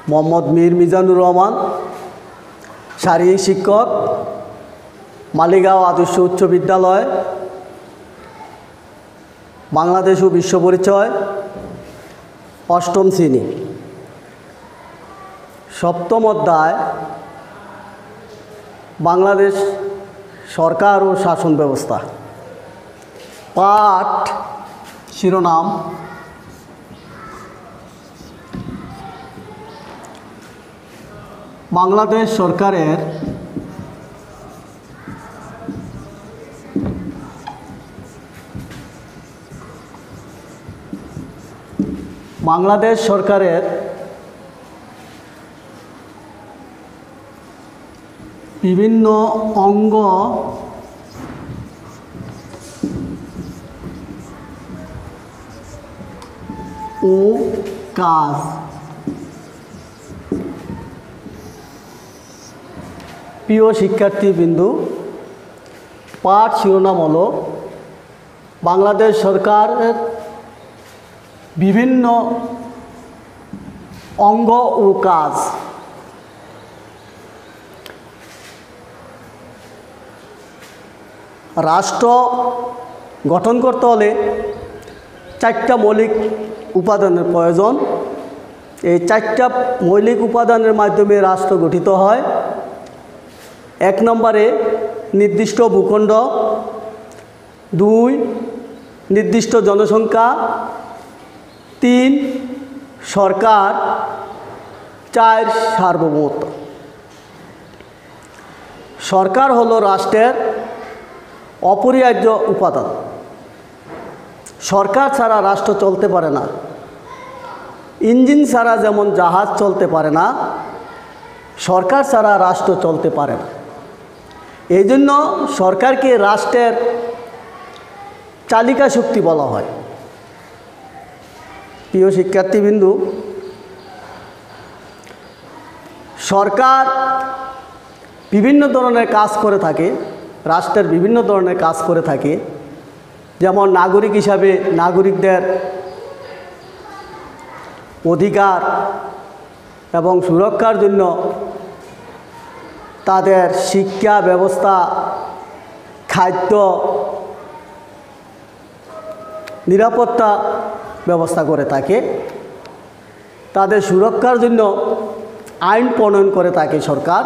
মোহাম্মদ মীর মিজানুর রহমান, শারীরিক শিক্ষক, মালিগাঁও আদর্শ উচ্চ বিদ্যালয়, বাংলাদেশ ও বিশ্ব পরিচয়, অষ্টম শ্রেণী। সপ্তম অধ্যায় বাংলাদেশ সরকার ও শাসন ব্যবস্থা। পাঠ শিরোনাম বাংলাদেশ সরকারের বিভিন্ন অঙ্গ ও কাজ। প্রিয় শিক্ষার্থীবৃন্দ, পাঠ শিরোনাম হলো বাংলাদেশ সরকারের বিভিন্ন অঙ্গ ও কাজ। রাষ্ট্র গঠন করতে হলে চারটা মৌলিক উপাদানের প্রয়োজন। এই চারটা মৌলিক উপাদানের মাধ্যমে রাষ্ট্র গঠিত হয়। 1 নম্বরে নির্দিষ্ট ভূখণ্ড, 2 নির্দিষ্ট জনসংখ্যা, 3 সরকার, 4 সার্বভৌমত্ব। সরকার হলো রাষ্ট্রের অপরিহার্য উপাদান। সরকার ছাড়া রাষ্ট্র চলতে পারে না। ইঞ্জিন ছাড়া যেমন জাহাজ চলতে পারে না, সরকার ছাড়া রাষ্ট্র চলতে পারে না। এই জন্য সরকারকে রাষ্ট্রের চালিকা শক্তি বলা হয়। প্রিয় শিক্ষার্থীবৃন্দ, সরকার বিভিন্ন ধরনের কাজ করে থাকে, রাষ্ট্রের বিভিন্ন ধরনের কাজ করে থাকে। যেমন নাগরিক হিসাবে নাগরিকদের অধিকার এবং সুরক্ষার জন্য তাদের শিক্ষা ব্যবস্থা, খাদ্য, নিরাপত্তা ব্যবস্থা করে থাকে। তাদের সুরক্ষার জন্য আইন প্রণয়ন করে থাকে সরকার।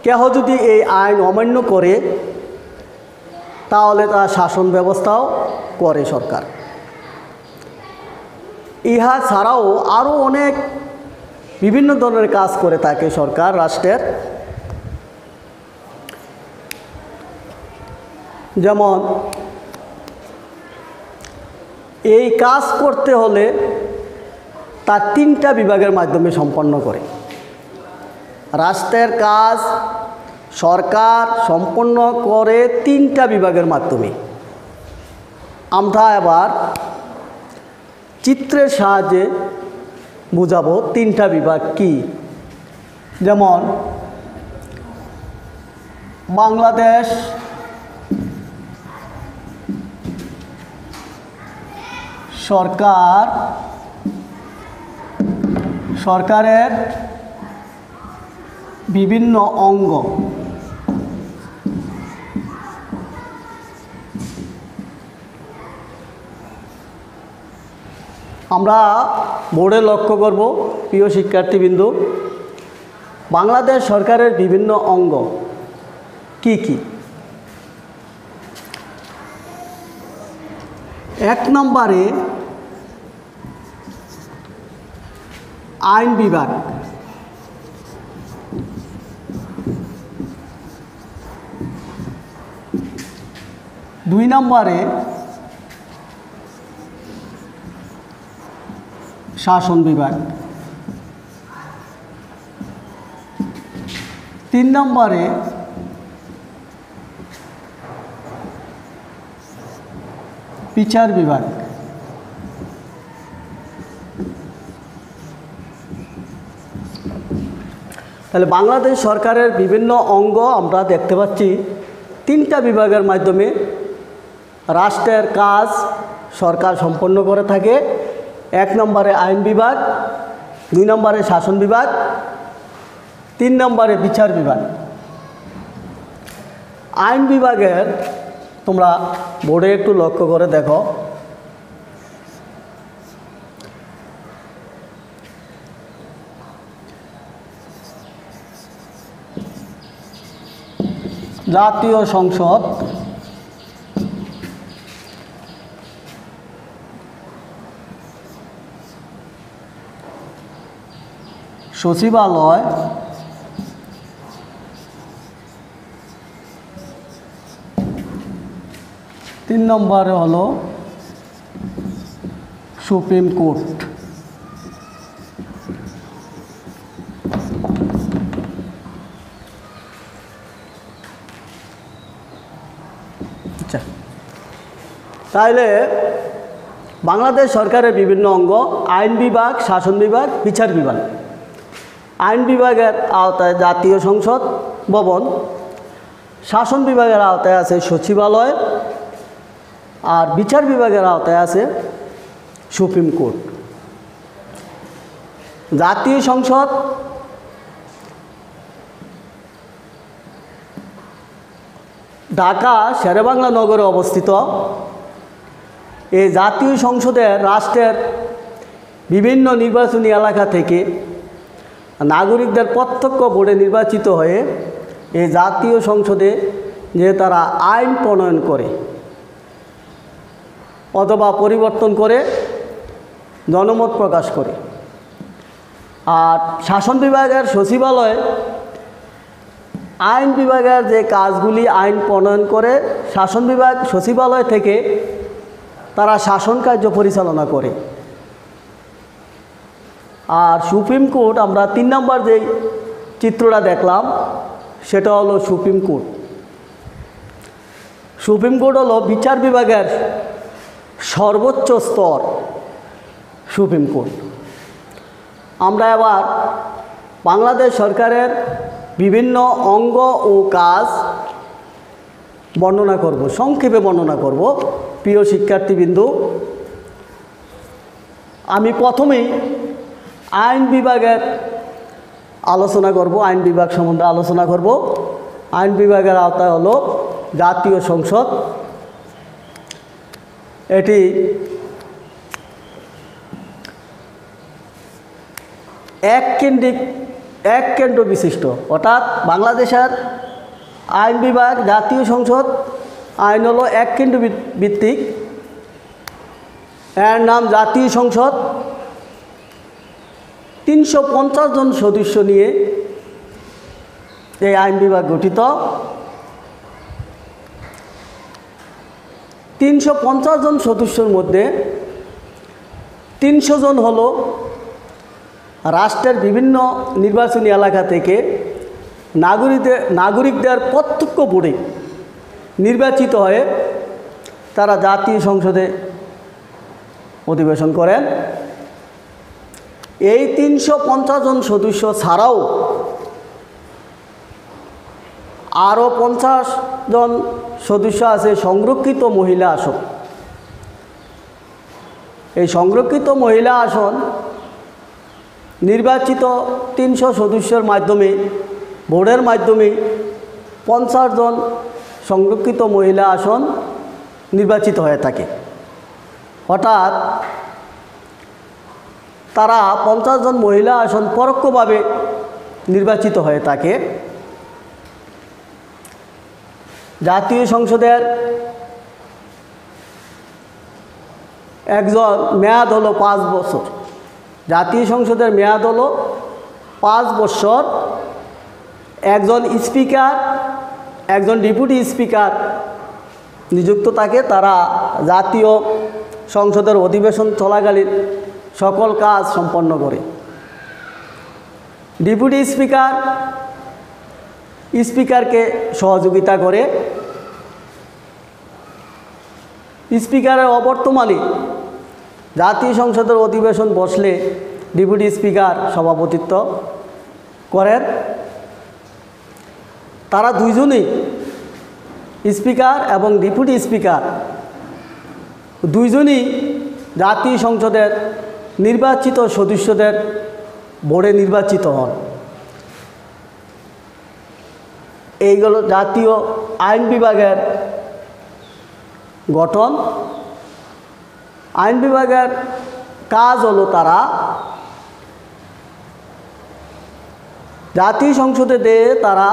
কেহ যদি এই আইন অমান্য করে তাহলে তার শাসন ব্যবস্থাও করে সরকার। ইহা ছাড়াও আরও অনেক বিভিন্ন ধরনের কাজ করে থাকে সরকার রাষ্ট্রের। যেমন এই কাজ করতে হলে তার 3টা বিভাগের মাধ্যমে সম্পন্ন করে। রাষ্ট্রের কাজ সরকার সম্পন্ন করে 3টা বিভাগের মাধ্যমে। আমরা এবার চিত্রের সাহায্যে বুঝাবো 3টা বিভাগ কি। যেমন বাংলাদেশ সরকারের বিভিন্ন অঙ্গ। আমরা বোর্ডে লক্ষ্য করব, প্রিয় শিক্ষার্থীবৃন্দ, বাংলাদেশ সরকারের বিভিন্ন অঙ্গ কি কি। 1 নম্বরে আইন বিভাগ, 2 নম্বরে শাসন বিভাগ, 3 নম্বরে বিচার বিভাগ। তাহলে বাংলাদেশ সরকারের বিভিন্ন অঙ্গ আমরা দেখতে পাচ্ছি 3টা বিভাগের মাধ্যমে রাষ্ট্রের কাজ সরকার সম্পন্ন করে থাকে। 1 নম্বরে আইন বিভাগ, 2 নম্বরে শাসন বিভাগ, 3 নম্বরে বিচার বিভাগ। আইন বিভাগের তোমরা বোর্ডে একটু লক্ষ্য করে দেখো, জাতীয় সংসদ, সচিবালয়, তিন নম্বরে হলো সুপ্রিম কোর্ট। আচ্ছা, তাহলে বাংলাদেশ সরকারের বিভিন্ন অঙ্গ: আইন বিভাগ, শাসন বিভাগ, বিচার বিভাগ। আইন বিভাগের আওতায় জাতীয় সংসদ ভবন, শাসন বিভাগের আওতায় আছে সচিবালয়, আর বিচার বিভাগের আওতায় আছে সুপ্রিম কোর্ট। জাতীয় সংসদ ঢাকা শেরেবাংলা নগরে অবস্থিত। এই জাতীয় সংসদের রাষ্ট্রের বিভিন্ন নির্বাচনী এলাকা থেকে নাগরিকদের প্রত্যক্ষ ভোটে নির্বাচিত হয়ে এই জাতীয় সংসদে যে তারা আইন প্রণয়ন করে অথবা পরিবর্তন করে জনমত প্রকাশ করে। আর শাসন বিভাগের সচিবালয় আইন বিভাগের যে কাজগুলি আইন প্রণয়ন করে, শাসন বিভাগ সচিবালয় থেকে তারা শাসন কার্য পরিচালনা করে। আর সুপ্রিম কোর্ট, আমরা 3 নম্বর যেই চিত্রটা দেখলাম সেটা হলো সুপ্রিম কোর্ট। সুপ্রিম কোর্ট হলো বিচার বিভাগের সর্বোচ্চ স্তর, সুপ্রিম কোর্ট। আমরা এবার বাংলাদেশ সরকারের বিভিন্ন অঙ্গ ও কাজ বর্ণনা করব, সংক্ষেপে বর্ণনা করব। প্রিয় শিক্ষার্থীবৃন্দু, আমি প্রথমেই আইন বিভাগের আলোচনা করব, আইন বিভাগ সম্বন্ধে আলোচনা করব। আইন বিভাগের আওতায় হলো জাতীয় সংসদ। এটি এক কেন্দ্র বিশিষ্ট, অর্থাৎ বাংলাদেশের আইন বিভাগ, জাতীয় সংসদ আইন হলো এক কেন্দ্র ভিত্তিক। এর নাম জাতীয় সংসদ। 350 জন সদস্য নিয়ে এই আইন বিভাগ গঠিত। 350 জন সদস্যের মধ্যে 300 জন হলো রাষ্ট্রের বিভিন্ন নির্বাচনী এলাকা থেকে নাগরিকদের প্রত্যক্ষ ভোটে নির্বাচিত হয়ে তারা জাতীয় সংসদে অধিবেশন করেন। এই 350 জন সদস্য ছাড়াও আরও 50 জন সদস্য আছে সংরক্ষিত মহিলা আসন। এই সংরক্ষিত মহিলা আসন নির্বাচিত 300 সদস্যের মাধ্যমে, ভোটের মাধ্যমে 50 জন সংরক্ষিত মহিলা আসন নির্বাচিত হয়ে থাকে। অর্থাৎ তারা 50 জন মহিলা আসন পরোক্ষভাবে নির্বাচিত হয়ে থাকে। জাতীয় সংসদের একজন মেয়াদ হলো 5 বছর। জাতীয় সংসদের মেয়াদ হলো 5 বছর। একজন স্পিকার, একজন ডেপুটি স্পিকার নিযুক্ত থাকে। তারা জাতীয় সংসদের অধিবেশন চলাকালীন সকল কাজ সম্পন্ন করে। ডেপুটি স্পিকার স্পিকারকে সহযোগিতা করে। স্পিকারের অবর্তমানে জাতীয় সংসদের অধিবেশন বসলে ডেপুটি স্পিকার সভাপতিত্ব করেন। তারা দুইজনই, স্পিকার এবং ডেপুটি স্পিকার দুইজনই জাতীয় সংসদের নির্বাচিত সদস্যদের বোর্ডে নির্বাচিত হন। এইগুলো জাতীয় আইন বিভাগের গঠন। আইন বিভাগের কাজ হলো তারা জাতীয় সংসদে দিয়ে তারা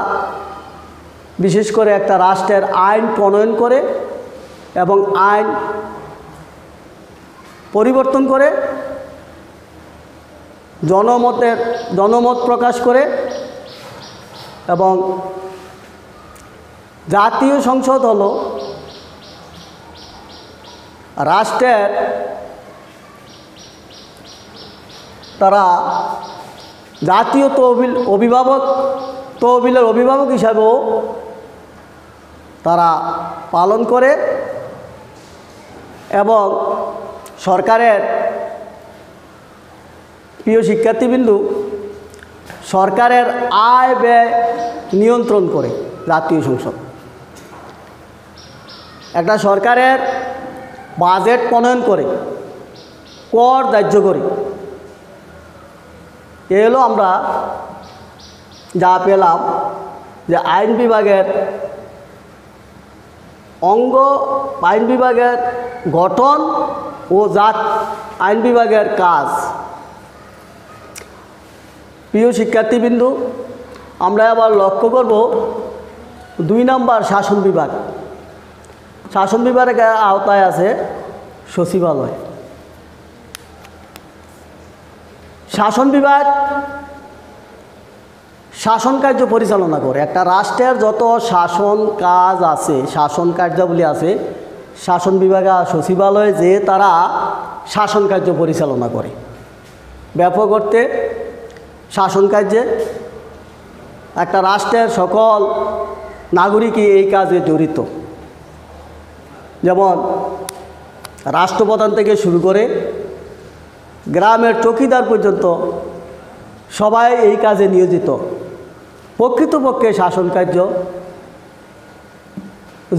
বিশেষ করে একটা রাষ্ট্রের আইন প্রণয়ন করে এবং আইন পরিবর্তন করে, জনমত প্রকাশ করে এবং জাতীয় সংসদ হলো রাষ্ট্রের তারা জাতীয় তহবিলের অভিভাবক হিসাবেও তারা পালন করে এবং সরকারের প্রিয় শিক্ষার্থীবৃন্দু সরকারের আয় ব্যয় নিয়ন্ত্রণ করে জাতীয় সংসদ। একটা সরকারের বাজেট প্রণয়ন করে, কর ধার্য করে। এ হলো আমরা যা পেলাম যে আইন বিভাগের অঙ্গ, আইন বিভাগের গঠন ও আইন বিভাগের কাজ। প্রিয় শিক্ষার্থীবৃন্দু, আমরা আবার লক্ষ্য করব 2 নম্বর শাসন বিভাগ। শাসন বিভাগের আওতায় আছে সচিবালয়। শাসন বিভাগ শাসন কার্য পরিচালনা করে। একটা রাষ্ট্রের যত শাসন কাজ আছে, শাসন কার্যাবলী আছে, শাসন বিভাগে সচিবালয়ে যে তারা শাসন কার্য পরিচালনা করে। ব্যাপক অর্থে শাসন কার্যে একটা রাষ্ট্রের সকল নাগরিকই এই কাজে জড়িত। যেমন রাষ্ট্রপ্রধান থেকে শুরু করে গ্রামের চৌকিদার পর্যন্ত সবাই এই কাজে নিয়োজিত। প্রকৃতপক্ষে শাসন কার্য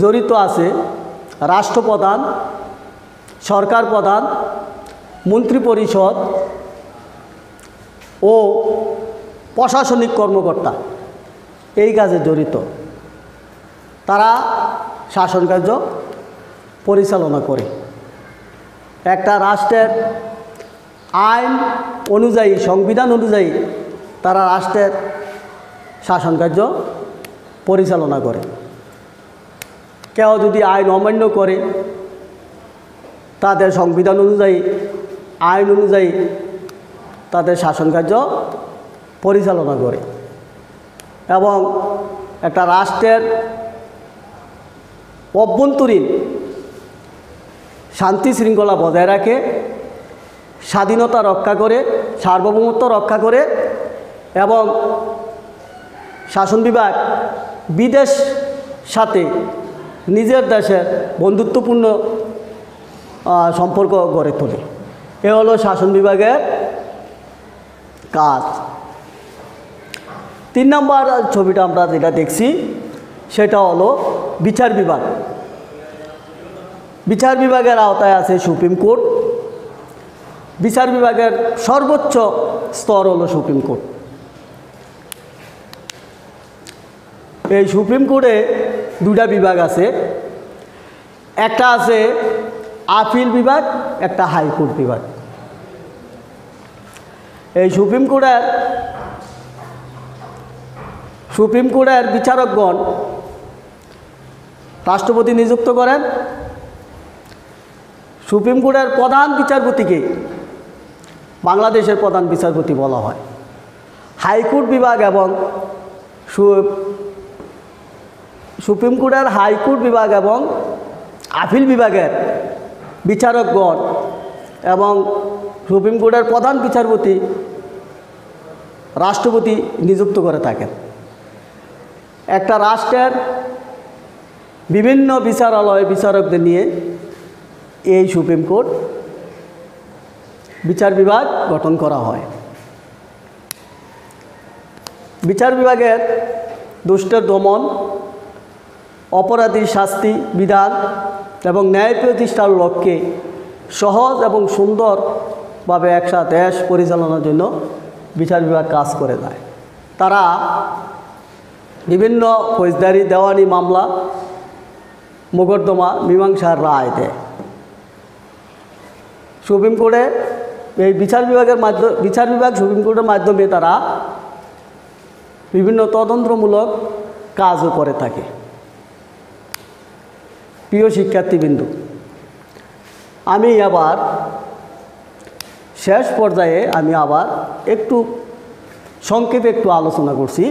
জড়িত আছে রাষ্ট্রপ্রধান, সরকার প্রধান, মন্ত্রিপরিষদ ও প্রশাসনিক কর্মকর্তা এই কাজে জড়িত। তারা শাসন কার্য পরিচালনা করে। একটা রাষ্ট্রের আইন অনুযায়ী, সংবিধান অনুযায়ী তারা রাষ্ট্রের শাসন কার্য পরিচালনা করে। কেউ যদি আইন অমান্য করে, তাদের সংবিধান অনুযায়ী, আইন অনুযায়ী তাদের শাসন কার্য পরিচালনা করে এবং একটা রাষ্ট্রের অভ্যন্তরীণ শান্তি শৃঙ্খলা বজায় রাখে, স্বাধীনতা রক্ষা করে, সার্বভৌমত্ব রক্ষা করে এবং শাসন বিভাগ বিদেশ সাথে নিজের দেশের বন্ধুত্বপূর্ণ সম্পর্ক গড়ে তোলে। এ হলো শাসন বিভাগের কাজ। 3 নম্বর ছবিটা আমরা যেটা দেখছি সেটা হলো বিচার বিভাগ। বিচার বিভাগের আওতায় আছে সুপ্রিম কোর্ট। বিচার বিভাগের সর্বোচ্চ স্তর হলো সুপ্রিম কোর্ট। এই সুপ্রিম কোর্টে 2টা বিভাগ আছে। একটা আছে আপিল বিভাগ, একটা হাইকোর্ট বিভাগ। এই সুপ্রিম কোর্টের বিচারকগণ রাষ্ট্রপতি নিযুক্ত করেন। সুপ্রিম কোর্টের প্রধান বিচারপতিকে বাংলাদেশের প্রধান বিচারপতি বলা হয়। হাইকোর্ট বিভাগ এবং সুপ্রিম কোর্টের হাইকোর্ট বিভাগ এবং আপিল বিভাগের বিচারকগণ এবং সুপ্রিম কোর্টের প্রধান বিচারপতি রাষ্ট্রপতি নিযুক্ত করে থাকেন। একটা রাষ্ট্রের বিভিন্ন বিচারালয় বিচারকদের নিয়ে এই সুপ্রিম কোর্ট বিচার বিভাগ গঠন করা হয়। বিচার বিভাগের দুষ্টের দমন, অপরাধীর শাস্তি বিধান এবং ন্যায় প্রতিষ্ঠার লক্ষ্যে সহজ এবং সুন্দরভাবে একটা দেশ পরিচালনার জন্য বিচার বিভাগ কাজ করে যায়। তারা বিভিন্ন ফৌজদারি দেওয়ানি মামলা মোকদ্দমা মীমাংসার রায় দেয়। সুপ্রিম কোর্টে এই বিচার বিভাগ সুপ্রিম কোর্টের মাধ্যমে তারা বিভিন্ন তদন্তমূলক কাজও করে থাকে। প্রিয় শিক্ষার্থীবৃন্দু, আমি আবার শেষ পর্যায়ে আবার একটু সংক্ষেপে একটু আলোচনা করছি।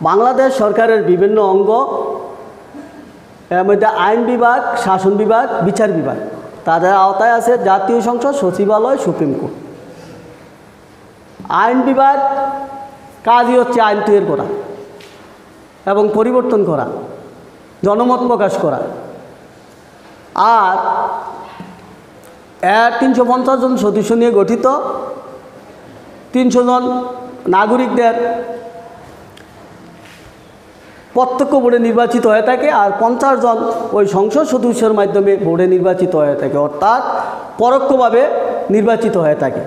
বাংলাদেশ সরকারের বিভিন্ন অঙ্গ, এর মধ্যে আইন বিভাগ, শাসন বিভাগ, বিচার বিভাগ, তাদের আওতায় আছে জাতীয় সংসদ, সচিবালয়, সুপ্রিম কোর্ট। আইন বিভাগ কাজই হচ্ছে আইন তৈরি করা এবং পরিবর্তন করা, জনমত প্রকাশ করা। আর 350 জন সদস্য নিয়ে গঠিত 300 জন নাগরিকদের প্রত্যক্ষ বোর্ডে নির্বাচিত হয়ে থাকে, আর 50 জন ওই সংসদ সদস্যের মাধ্যমে বোর্ডে নির্বাচিত হয়ে থাকে, অর্থাৎ পরোক্ষভাবে নির্বাচিত হয়ে থাকে।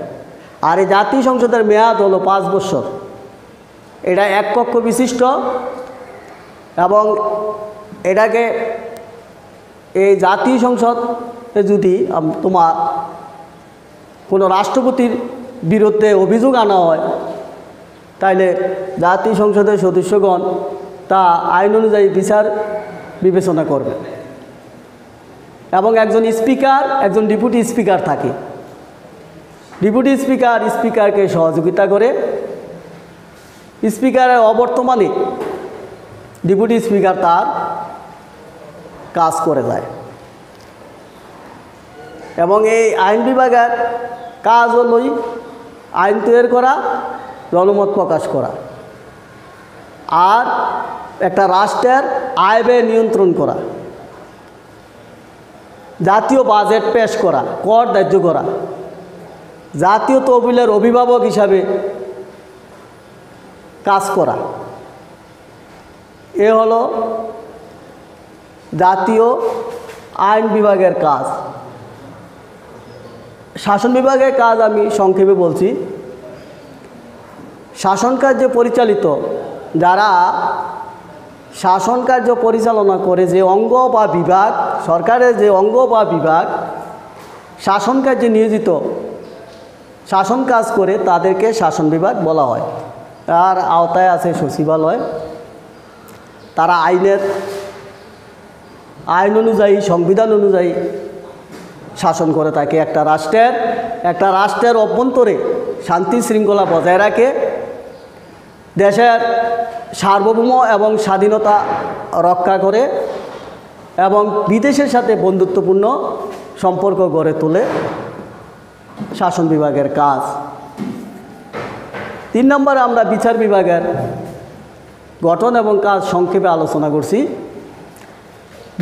আর এই জাতীয় সংসদের মেয়াদ হলো 5 বছর। এটা এক কক্ষ বিশিষ্ট এবং এটাকে এই জাতীয় সংসদে যদি তোমার কোনো রাষ্ট্রপতির বিরুদ্ধে অভিযোগ আনা হয়, তাইলে জাতীয় সংসদের সদস্যগণ তা আইন অনুযায়ী বিচার বিবেচনা করবে। এবং একজন স্পিকার, একজন ডেপুটি স্পিকার থাকে। ডেপুটি স্পিকারকে সহযোগিতা করে। স্পিকারের অবর্তমানে ডেপুটি স্পিকার তার কাজ করে যায়। এবং এই আইন বিভাগের কাজ হলই আইন তৈরি করা, জনমত প্রকাশ করা, আর একটা রাষ্ট্রের আয় ব্যয় নিয়ন্ত্রণ করা, জাতীয় বাজেট পেশ করা, কর ধার্য করা, জাতীয় তহবিলের অভিভাবক হিসাবে কাজ করা। এ হলো জাতীয় আইন বিভাগের কাজ। শাসন বিভাগের কাজ আমি সংক্ষেপে বলছি। শাসন কার্য পরিচালিত, যারা শাসন কার্য পরিচালনা করে, যে অঙ্গ বা বিভাগ, সরকারের যে অঙ্গ বা বিভাগ শাসন কার্যে নিয়োজিত, শাসন কাজ করে, তাদেরকে শাসন বিভাগ বলা হয়। তার আওতায় আছে সচিবালয়। তারা আইন অনুযায়ী, সংবিধান অনুযায়ী শাসন করে থাকে। একটা রাষ্ট্রের অভ্যন্তরে শান্তি শৃঙ্খলা বজায় রাখে, দেশের সার্বভৌম এবং স্বাধীনতা রক্ষা করে এবং বিদেশের সাথে বন্ধুত্বপূর্ণ সম্পর্ক গড়ে তোলে। শাসন বিভাগের কাজ। 3 নম্বরে আমরা বিচার বিভাগের গঠন এবং কাজ সংক্ষেপে আলোচনা করছি।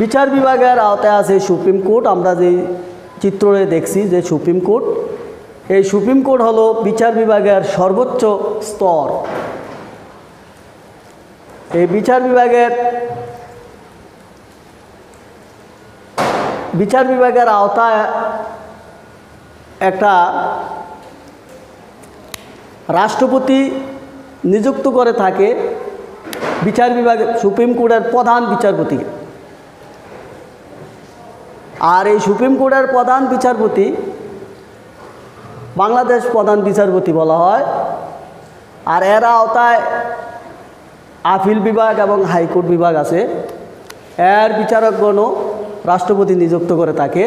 বিচার বিভাগের আওতায় আছে সুপ্রিম কোর্ট। আমরা যে চিত্রে দেখছি যে সুপ্রিম কোর্ট, এই সুপ্রিম কোর্ট হলো বিচার বিভাগের সর্বোচ্চ স্তর। এই বিচার বিভাগের আওতায় একটা রাষ্ট্রপতি নিযুক্ত করে থাকে বিচার বিভাগ, সুপ্রিম কোর্টের প্রধান বিচারপতি। আর এই সুপ্রিম কোর্টের প্রধান বিচারপতি বাংলাদেশ প্রধান বিচারপতি বলা হয়। আর এর আওতায় আপিল বিভাগ এবং হাইকোর্ট বিভাগ আছে। এর বিচারকগণও রাষ্ট্রপতি নিযুক্ত করে থাকে।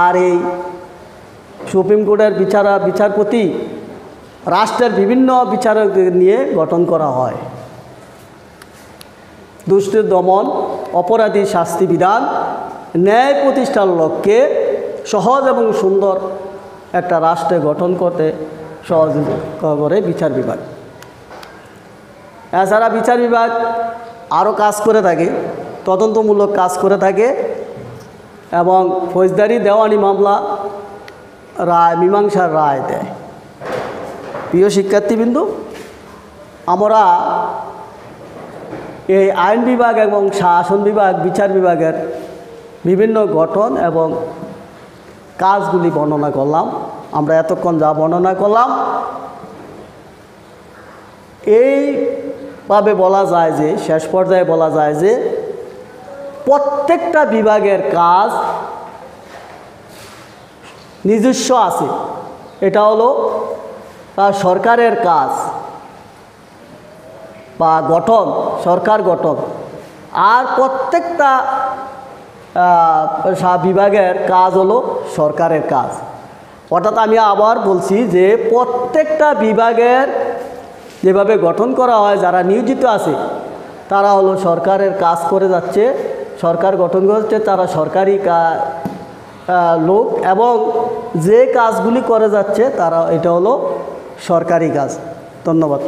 আর এই সুপ্রিম কোর্টের বিচারপতি রাষ্ট্রের বিভিন্ন বিচারকদের নিয়ে গঠন করা হয়। দুষ্কৃতি দমন, অপরাধী শাস্তি বিধান, ন্যায় প্রতিষ্ঠার লক্ষ্যে সহজ এবং সুন্দর একটা রাষ্ট্রে গঠন করতে সহযোগিতা করে বিচার বিভাগ। এছাড়া বিচার বিভাগ আরও কাজ করে থাকে, তদন্তমূলক কাজ করে থাকে এবং ফৌজদারি দেওয়ানি মামলা মীমাংসার রায় দেয়। প্রিয় শিক্ষার্থীবৃন্দু, আমরা এই আইন বিভাগ এবং শাসন বিভাগ, বিচার বিভাগের বিভিন্ন গঠন এবং কাজগুলি বর্ণনা করলাম। আমরা এতক্ষণ যা বর্ণনা করলাম, এইভাবে বলা যায় যে শেষ পর্যায়ে বলা যায় যে প্রত্যেকটা বিভাগের কাজ নিজস্ব আছে। এটা হলো সরকারের কাজ বা গঠন, সরকার গঠন। আর প্রত্যেকটা বিভাগের কাজ হলো সরকারের কাজ। অর্থাৎ আমি আবার বলছি যে প্রত্যেকটা বিভাগের যেভাবে গঠন করা হয়, যারা নিয়োজিত আছে তারা হলো সরকারের কাজ করে যাচ্ছে, সরকার গঠন করছে, তারা সরকারি লোক, এবং যে কাজগুলি করে যাচ্ছে তারা এটা হলো সরকারি কাজ। ধন্যবাদ।